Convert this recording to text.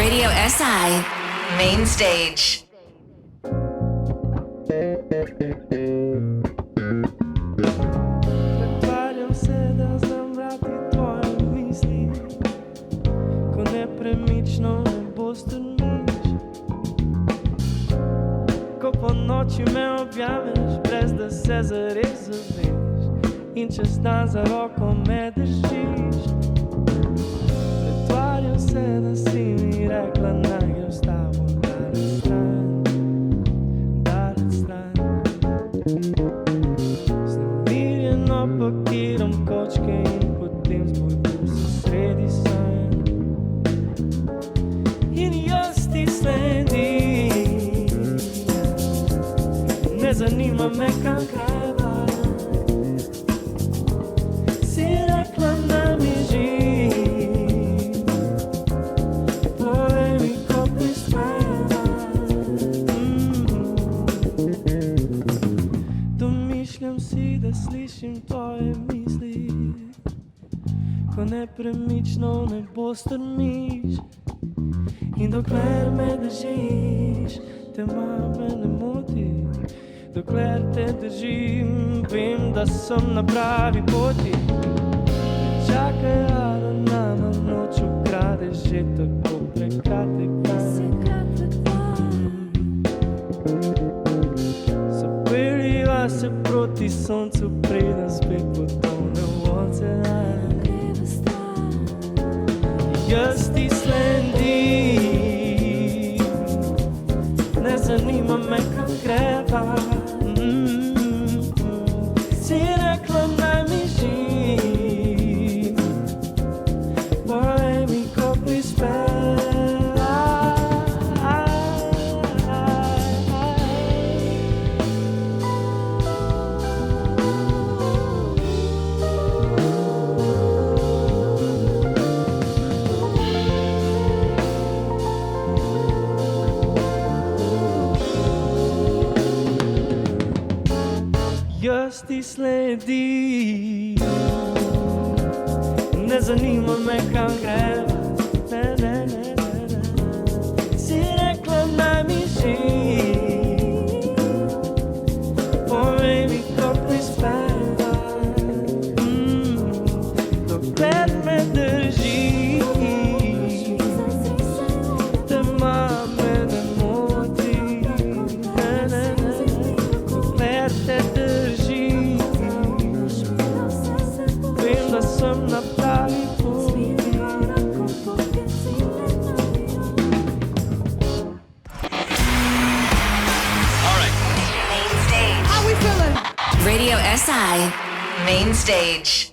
Radio SI Main Stage. Pretvarjam se, da znam brati tvoje misli, ko nepremično me bo strmiš. Ko po noči me objameš, brez da se zares zaveš, in čez dan za roko me držiš. Pretvarjam se, da si mi rekla, naj grem s tabo daleč stran, daleč stran. Znemirjeno pakiram kočke in potem zbudim se sredi sanj. In jaz ti sledim, ne zanima me, kam greva. Si rekla, naj mi živim, povej mi, ko prispeva. Domišljam si, da slišim tvoje misli, ko nepremično v nebo strmiš. In dokler me držiš, tema me ne moti. Dokler te držim, vem, da sem na pravi poti. Ne čakaj, da nama noč ukrade že tako prekratek dan. Zapeljiva se proti soncu, preden spet potone v ocean. Jaz ti sledim, ne zanima me, kam greva. Si rekla, naj mi živim, povej mi, ko prispeva. Jaz ti sledim, ne zanima me, kam greva. Ne, ne, ne, ne, ne. Si rekla, naj mi živim, povej mi, ko prispeva. Dokler me držiš, tema me ne moti. Ne, ne, ne, dokler te držim, vem, da sem na pravi poti. Radio SI Main Stage.